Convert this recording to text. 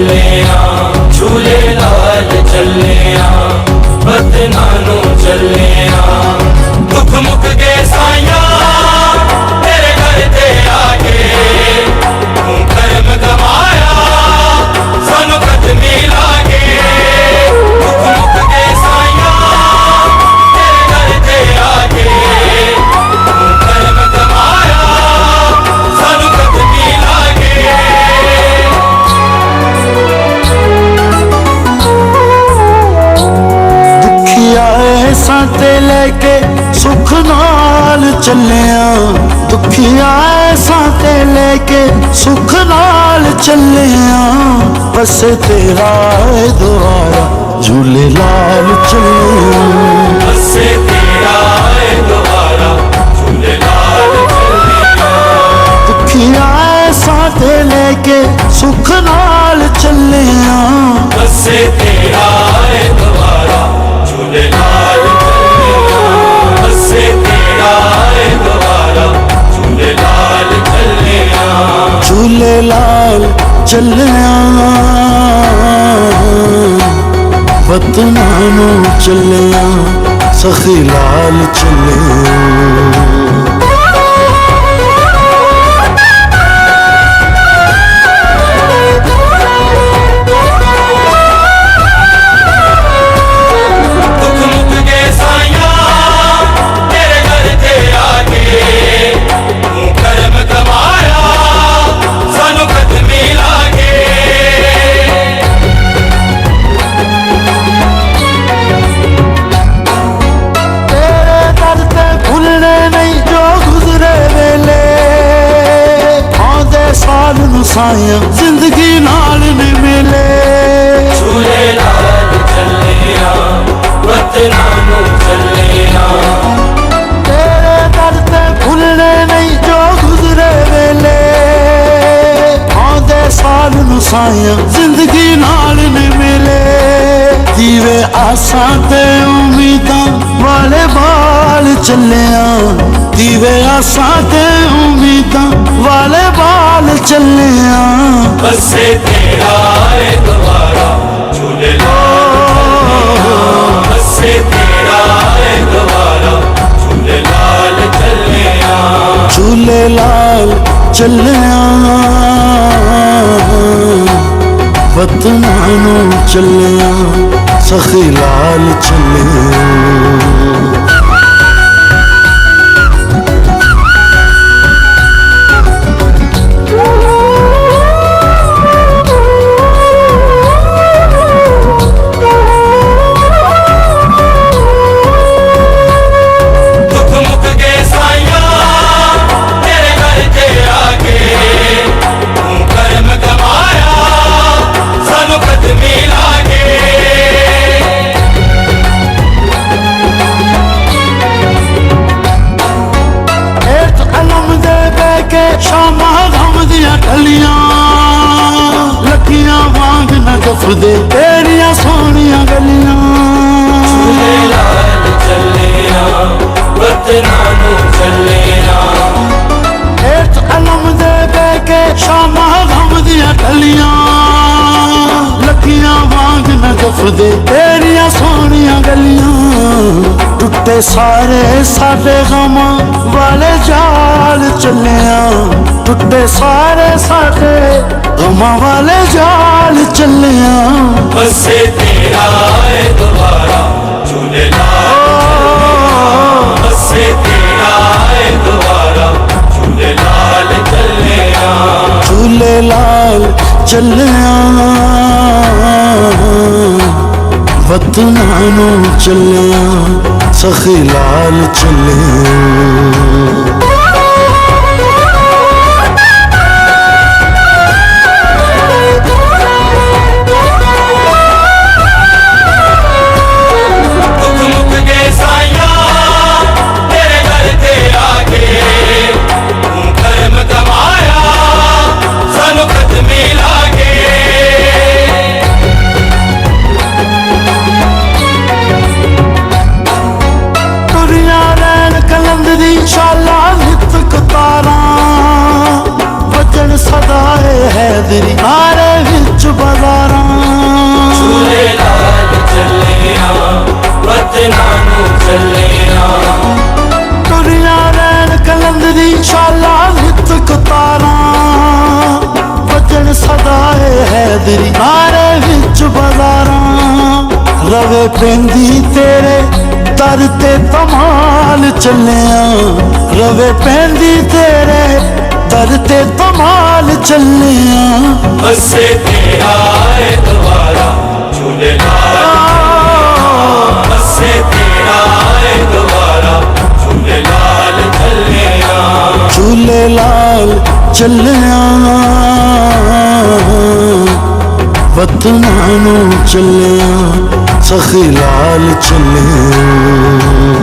चले झूले लाल चले बदनानू चले दुख मुख के साइया तेरे घर ते आके तू कर्म कमाया सानू कदमी लागे दुख मुख के साइया तेरे घर ते आके तू कर्म कमाया सानू कदमी लागे दुखिया ऐसा ते लेके सुख नाल चलिया दुखिया ऐसा ते लेके सुख नाल चलिया बस तेरा द्वारा झूले लाल चलिया बस तेरा द्वारा झूले लाल चलिया दुखिया ऐसा ते लेके सुख नाल चलिया बस तेरा द्वारा झूले लाल चलिया बस तेरा द्वारा झूले लाल चलिया झूले लाल चलिया बदनानू चलिया सखी लाल चलिया साया जिंदगी नाल नहीं मिले झूले लाल चलिया बदनानू चलिया तेरे दर ते भुलने नहीं जो गुजरे वेले आंदे साल नू साया जिंदगी नाल नहीं मिले दीवे आसां ते उम्मीदां वाले बाल चलिया दीवे आसां ते उम्मीदां वाले बाल चलिया बस तेरा द्वारा झूले लाल बस तेरा द्वारा झूले लाल चलिया झूले लाल चलिया बदनानू चलिया सखी लाल चलिया शामा गम दिया गलियां लकियां वांग न गफदे तेरिया सोनिया गलियां झूले लाल चलिया बदनानू चलिया एक अलम दे बेके शामा गम दिया गलियां लकियां वांग न गफदे तेरिया सोनिया गलियां टुटे सारे साडे गम वाले जाल चलिया टुटे सारे साडे गम वाले जाल चलिया बस तेरा द्वारा झूले लाल बस तेरा द्वारा झूले लाल चलिया झूले लाल चलिया बदनानू चलिया सखी लाल चलिया सदाए है दिल आरे विच बदा हैदरी नारे विच बाजारां रवे पेंदी तेरे दर ते तमाल चलिया रवे पेंदी तेरे दर ते तमाल चलिया बसे तेरा है द्वारा झूलेलाल बसे तेरा है द्वारा झूलेलाल चलिया झूलेलाल चलिया वतनां नूं चलिया सखी लाल चलिया